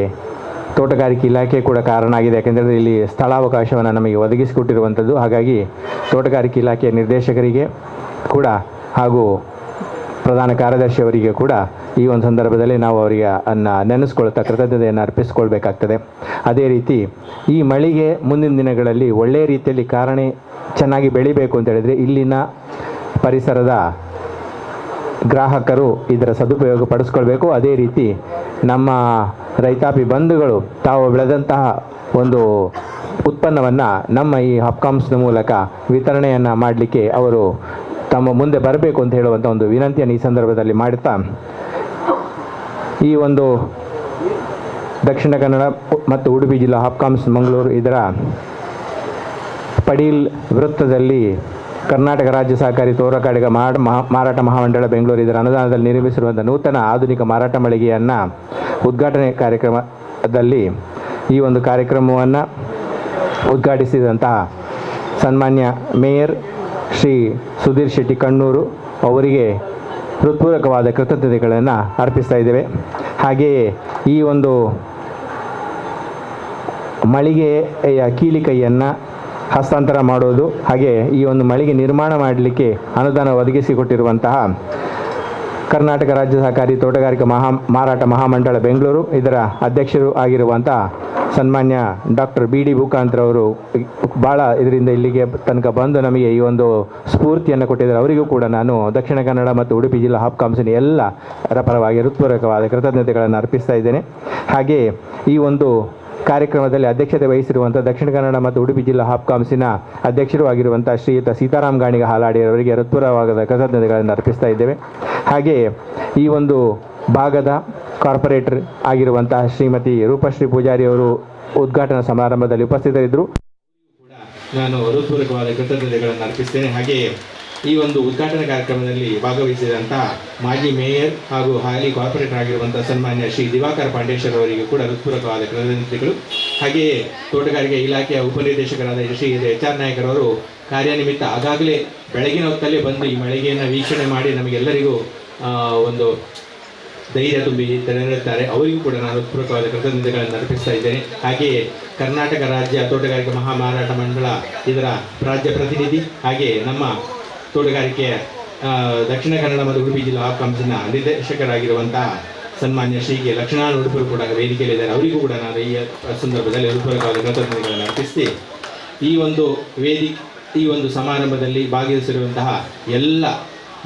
ತೋಟಗಾರಿಕೆ ಇಲಾಖೆ ಕೂಡ ಕಾರಣ ಆಗಿದೆ. ಯಾಕೆಂದರೆ ಇಲ್ಲಿ ಸ್ಥಳಾವಕಾಶವನ್ನು ನಮಗೆ ಒದಗಿಸಿಕೊಟ್ಟಿರುವಂಥದ್ದು. ಹಾಗಾಗಿ ತೋಟಗಾರಿಕೆ ಇಲಾಖೆಯ ನಿರ್ದೇಶಕರಿಗೆ ಕೂಡ ಹಾಗೂ ಪ್ರಧಾನ ಕಾರ್ಯದರ್ಶಿಯವರಿಗೆ ಕೂಡ ಈ ಒಂದು ಸಂದರ್ಭದಲ್ಲಿ ನಾವು ಅವರಿಗೆ ನೆನೆಸ್ಕೊಳ್ತಾ ಕೃತಜ್ಞತೆಯನ್ನು ಅರ್ಪಿಸ್ಕೊಳ್ಬೇಕಾಗ್ತದೆ. ಅದೇ ರೀತಿ ಈ ಮಳಿಗೆ ಮುಂದಿನ ದಿನಗಳಲ್ಲಿ ಒಳ್ಳೆಯ ರೀತಿಯಲ್ಲಿ ಚೆನ್ನಾಗಿ ಬೆಳಿಬೇಕು ಅಂತ ಹೇಳಿದರೆ ಇಲ್ಲಿನ ಪರಿಸರದ ಗ್ರಾಹಕರು ಇದರ ಸದುಪಯೋಗ ಪಡಿಸ್ಕೊಳ್ಬೇಕು. ಅದೇ ರೀತಿ ನಮ್ಮ ರೈತಾಪಿ ಬಂಧುಗಳು ತಾವು ಬೆಳೆದಂತಹ ಒಂದು ಉತ್ಪನ್ನವನ್ನು ನಮ್ಮ ಈ ಹಾಪ್ಕಾಮ್ಸ್ನ ಮೂಲಕ ವಿತರಣೆಯನ್ನು ಮಾಡಲಿಕ್ಕೆ ಅವರು ತಮ್ಮ ಮುಂದೆ ಬರಬೇಕು ಅಂತ ಹೇಳುವಂಥ ಒಂದು ವಿನಂತಿಯನ್ನು ಈ ಸಂದರ್ಭದಲ್ಲಿ ಮಾಡುತ್ತಾ, ಈ ಒಂದು ದಕ್ಷಿಣ ಕನ್ನಡ ಮತ್ತು ಉಡುಪಿ ಜಿಲ್ಲಾ ಹಾಪ್ಕಾಮ್ಸ್ ಮಂಗಳೂರು ಇದರ ಪಡೀಲ್ ವೃತ್ತದಲ್ಲಿ ಕರ್ನಾಟಕ ರಾಜ್ಯ ಸಹಕಾರಿ ತೋಟಗಾರಿಕಾ ಮಾರಾಟ ಮಹಾಮಂಡಳ ಬೆಂಗಳೂರು ಇದರ ಅನುದಾನದಲ್ಲಿ ನಿರ್ಮಿಸಿರುವಂಥ ನೂತನ ಆಧುನಿಕ ಮಾರಾಟ ಮಳಿಗೆಯನ್ನು ಉದ್ಘಾಟನೆ ಕಾರ್ಯಕ್ರಮದಲ್ಲಿ ಈ ಒಂದು ಕಾರ್ಯಕ್ರಮವನ್ನು ಉದ್ಘಾಟಿಸಿದಂತಹ ಸನ್ಮಾನ್ಯ ಮೇಯರ್ ಶ್ರೀ ಸುಧೀರ್ ಶೆಟ್ಟಿ ಕಣ್ಣೂರು ಅವರಿಗೆ ಹೃತ್ಪೂರ್ವಕವಾದ ಕೃತಜ್ಞತೆಗಳನ್ನು ಅರ್ಪಿಸ್ತಾ ಇದ್ದೇವೆ. ಹಾಗೆಯೇ ಈ ಒಂದು ಮಳಿಗೆಯ ಕೀಲಿಕೈಯನ್ನು ಹಸ್ತಾಂತರ ಮಾಡೋದು, ಹಾಗೆ ಈ ಒಂದು ಮಳಿಗೆ ನಿರ್ಮಾಣ ಮಾಡಲಿಕ್ಕೆ ಅನುದಾನ ಒದಗಿಸಿಕೊಟ್ಟಿರುವಂತಹ ಕರ್ನಾಟಕ ರಾಜ್ಯ ಸಹಕಾರಿ ತೋಟಗಾರಿಕಾ ಮಾರಾಟ ಮಹಾಮಂಡಳ ಬೆಂಗಳೂರು ಇದರ ಅಧ್ಯಕ್ಷರು ಆಗಿರುವಂತಹ ಸನ್ಮಾನ್ಯ ಡಾಕ್ಟರ್ ಬಿ.ಡಿ. ಬೂಕಾಂತ್ರವರು ಭಾಳ ಇದರಿಂದ ಇಲ್ಲಿಗೆ ತನಕ ಬಂದು ನಮಗೆ ಈ ಒಂದು ಸ್ಫೂರ್ತಿಯನ್ನು ಕೊಟ್ಟಿದ್ದಾರೆ. ಅವರಿಗೂ ಕೂಡ ನಾನು ದಕ್ಷಿಣ ಕನ್ನಡ ಮತ್ತು ಉಡುಪಿ ಜಿಲ್ಲಾ ಹಾಪ್ಕಾಮ್ಸಿನ ಎಲ್ಲರ ಪರವಾಗಿ ಹೃತ್ಪೂರ್ವಕವಾದ ಕೃತಜ್ಞತೆಗಳನ್ನು ಅರ್ಪಿಸ್ತಾ ಇದ್ದೇನೆ. ಹಾಗೆಯೇ ಈ ಒಂದು ಕಾರ್ಯಕ್ರಮದಲ್ಲಿ ಅಧ್ಯಕ್ಷತೆ ವಹಿಸಿರುವಂಥ ದಕ್ಷಿಣ ಕನ್ನಡ ಮತ್ತು ಉಡುಪಿ ಜಿಲ್ಲಾ ಹಾಪ್ಕಾಮ್ಸಿನ ಅಧ್ಯಕ್ಷರು ಆಗಿರುವಂಥ ಶ್ರೀಯುತ ಸೀತಾರಾಮ್ ಗಾಣಿಗ ಹಾಲಾಡಿಯವರಿಗೆ ಹೃತ್ಪೂರ್ವಕವಾದ ಕೃತಜ್ಞತೆಗಳನ್ನು ಅರ್ಪಿಸ್ತಾ ಇದ್ದೇವೆ. ಹಾಗೆಯೇ ಈ ಒಂದು ಭಾಗದ ಕಾರ್ಪೊರೇಟರ್ ಆಗಿರುವಂತಹ ಶ್ರೀಮತಿ ರೂಪಶ್ರೀ ಪೂಜಾರಿ ಅವರು ಉದ್ಘಾಟನಾ ಸಮಾರಂಭದಲ್ಲಿ ಉಪಸ್ಥಿತರಿದ್ದರು. ನಾನು ಹೃತ್ಪೂರ್ವಕವಾದ ಕೃತಜ್ಞತೆಗಳನ್ನು ಅರ್ಪಿಸ್ತೇನೆ. ಹಾಗೆಯೇ ಈ ಒಂದು ಉದ್ಘಾಟನಾ ಕಾರ್ಯಕ್ರಮದಲ್ಲಿ ಭಾಗವಹಿಸಿದಂತಹ ಮಾಜಿ ಮೇಯರ್ ಹಾಗೂ ಹಾಲಿ ಕಾರ್ಪೊರೇಟರ್ ಆಗಿರುವಂಥ ಸನ್ಮಾನ್ಯ ಶ್ರೀ ದಿವಾಕರ್ ಪಾಂಡೇಶ್ವರ್ ಅವರಿಗೆ ಕೂಡ ಹೃತ್ಪೂರ್ವಕವಾದ ಕೃತಜ್ಞತೆಗಳು. ಹಾಗೆಯೇ ತೋಟಗಾರಿಕೆ ಇಲಾಖೆಯ ಉಪನಿರ್ದೇಶಕರಾದ ಶ್ರೀ HR ನಾಯಕರವರು ಕಾರ್ಯನಿಮಿತ್ತ ಆಗಾಗಲೇ ಬೆಳಗಿನ ಹೊತ್ತಲ್ಲೇ ಬಂದು ಈ ಮಳಿಗೆಯನ್ನು ವೀಕ್ಷಣೆ ಮಾಡಿ ನಮಗೆಲ್ಲರಿಗೂ ಒಂದು ಧೈರ್ಯ ತುಂಬಿ ತೆರಳುತ್ತಾರೆ. ಅವರಿಗೂ ಕೂಡ ನಾನು ಹೃತ್ಪೂರ್ವಕವಾದ ಕೃತಜ್ಞತೆಗಳನ್ನು ಅರ್ಪಿಸ್ತಾ ಇದ್ದೇನೆ. ಹಾಗೆಯೇ ಕರ್ನಾಟಕ ರಾಜ್ಯ ತೋಟಗಾರಿಕಾ ಮಹಾಮಾರಾಟ ಮಂಡಳ ಇದರ ರಾಜ್ಯ ಪ್ರತಿನಿಧಿ, ಹಾಗೆಯೇ ನಮ್ಮ ತೋಟಗಾರಿಕೆಯ ದಕ್ಷಿಣ ಕನ್ನಡ ಮತ್ತು ಉಡುಪಿ ಜಿಲ್ಲಾ ಹಾಪ್ಕಾಮ್ಸ್ನ ನಿರ್ದೇಶಕರಾಗಿರುವಂತಹ ಸನ್ಮಾನ್ಯ ಶ್ರೀ ಕೆ ಲಕ್ಷ್ಮಣ ಉಡುಪರು ಕೂಡ ವೇದಿಕೆಯಲ್ಲಿದ್ದಾರೆ. ಅವರಿಗೂ ಕೂಡ ನಾನು ಈ ಸಂದರ್ಭದಲ್ಲಿ ಹೃತ್ಪೂರ್ವಕವಾದ ಕೃತಜ್ಞತೆಗಳನ್ನು ಅರ್ಪಿಸಿ ಈ ಒಂದು ಸಮಾರಂಭದಲ್ಲಿ ಭಾಗವಹಿಸಿರುವಂತಹ ಎಲ್ಲ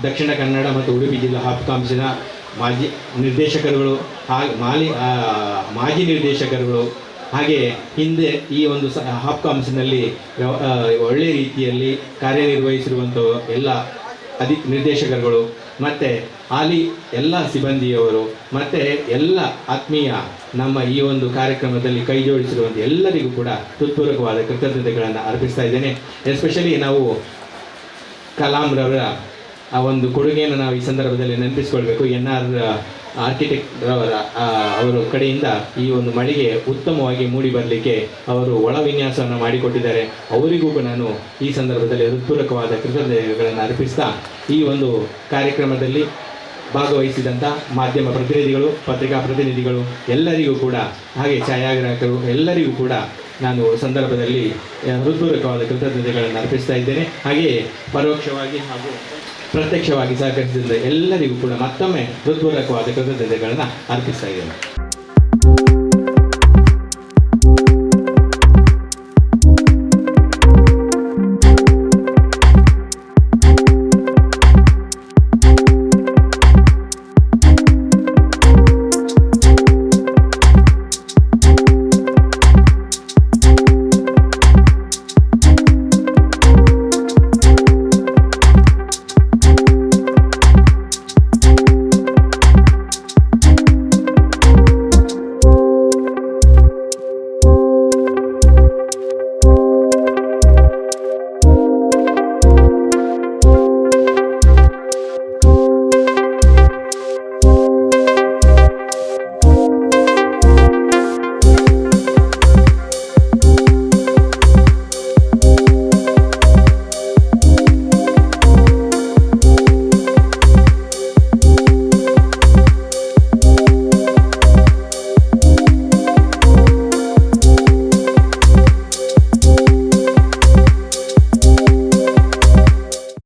ದಕ್ಷಿಣ ಕನ್ನಡ ಮತ್ತು ಉಡುಪಿ ಜಿಲ್ಲಾ ಹಾಪ್ಕಾಮ್ಸಿನ ಮಾಜಿ ನಿರ್ದೇಶಕರುಗಳು ಮಾಜಿ ನಿರ್ದೇಶಕರುಗಳು, ಹಾಗೆ ಹಿಂದೆ ಈ ಒಂದು ಹಾಪ್ಕಾಮ್ಸ್ನಲ್ಲಿ ಒಳ್ಳೆಯ ರೀತಿಯಲ್ಲಿ ಕಾರ್ಯನಿರ್ವಹಿಸಿರುವಂಥ ಎಲ್ಲ ನಿರ್ದೇಶಕರುಗಳು, ಮತ್ತು ಹಾಲಿ ಎಲ್ಲ ಸಿಬ್ಬಂದಿಯವರು, ಮತ್ತು ಎಲ್ಲ ಆತ್ಮೀಯ ನಮ್ಮ ಈ ಒಂದು ಕಾರ್ಯಕ್ರಮದಲ್ಲಿ ಕೈ ಜೋಡಿಸಿರುವಂಥ ಎಲ್ಲರಿಗೂ ಕೂಡ ಹೃತ್ಪೂರ್ವಕವಾದ ಕೃತಜ್ಞತೆಗಳನ್ನು ಅರ್ಪಿಸ್ತಾ ಇದ್ದೇನೆ. ಎಸ್ಪೆಷಲಿ ನಾವು ಕಲಾಂರವರ ಆ ಒಂದು ಕೊಡುಗೆಯನ್ನು ನಾವು ಈ ಸಂದರ್ಭದಲ್ಲಿ ನೆನಪಿಸ್ಕೊಳ್ಬೇಕು. NR ಆರ್ಕಿಟೆಕ್ಟ್ ಅವರ ಕಡೆಯಿಂದ ಈ ಒಂದು ಮಳಿಗೆ ಉತ್ತಮವಾಗಿ ಮೂಡಿ ಬರಲಿಕ್ಕೆ ಅವರು ಒಳ ವಿನ್ಯಾಸವನ್ನು ಮಾಡಿಕೊಟ್ಟಿದ್ದಾರೆ. ಅವರಿಗೂ ನಾನು ಈ ಸಂದರ್ಭದಲ್ಲಿ ಹೃತ್ಪೂರ್ವಕವಾದ ಕೃತಜ್ಞತೆಗಳನ್ನು ಅರ್ಪಿಸ್ತಾ, ಈ ಒಂದು ಕಾರ್ಯಕ್ರಮದಲ್ಲಿ ಭಾಗವಹಿಸಿದಂಥ ಮಾಧ್ಯಮ ಪ್ರತಿನಿಧಿಗಳು, ಪತ್ರಿಕಾ ಪ್ರತಿನಿಧಿಗಳು ಎಲ್ಲರಿಗೂ ಕೂಡ, ಹಾಗೆ ಛಾಯಾಗ್ರಾಹಕರು ಎಲ್ಲರಿಗೂ ಕೂಡ ನಾನು ಸಂದರ್ಭದಲ್ಲಿ ಹೃತ್ಪೂರ್ವಕವಾದ ಕೃತಜ್ಞತೆಗಳನ್ನು ಅರ್ಪಿಸ್ತಾ ಇದ್ದೇನೆ. ಹಾಗೆಯೇ ಪರೋಕ್ಷವಾಗಿ ಹಾಗೂ ಪ್ರತ್ಯಕ್ಷವಾಗಿ ಸಹಕರಿಸಿದ ಎಲ್ಲರಿಗೂ ಕೂಡ ಮತ್ತೊಮ್ಮೆ ಹೃತ್ಪೂರ್ವಕವಾದ ಕೃತಜ್ಞತೆಗಳನ್ನು ಅರ್ಪಿಸ್ತಾ ಇದ್ದೇನೆ.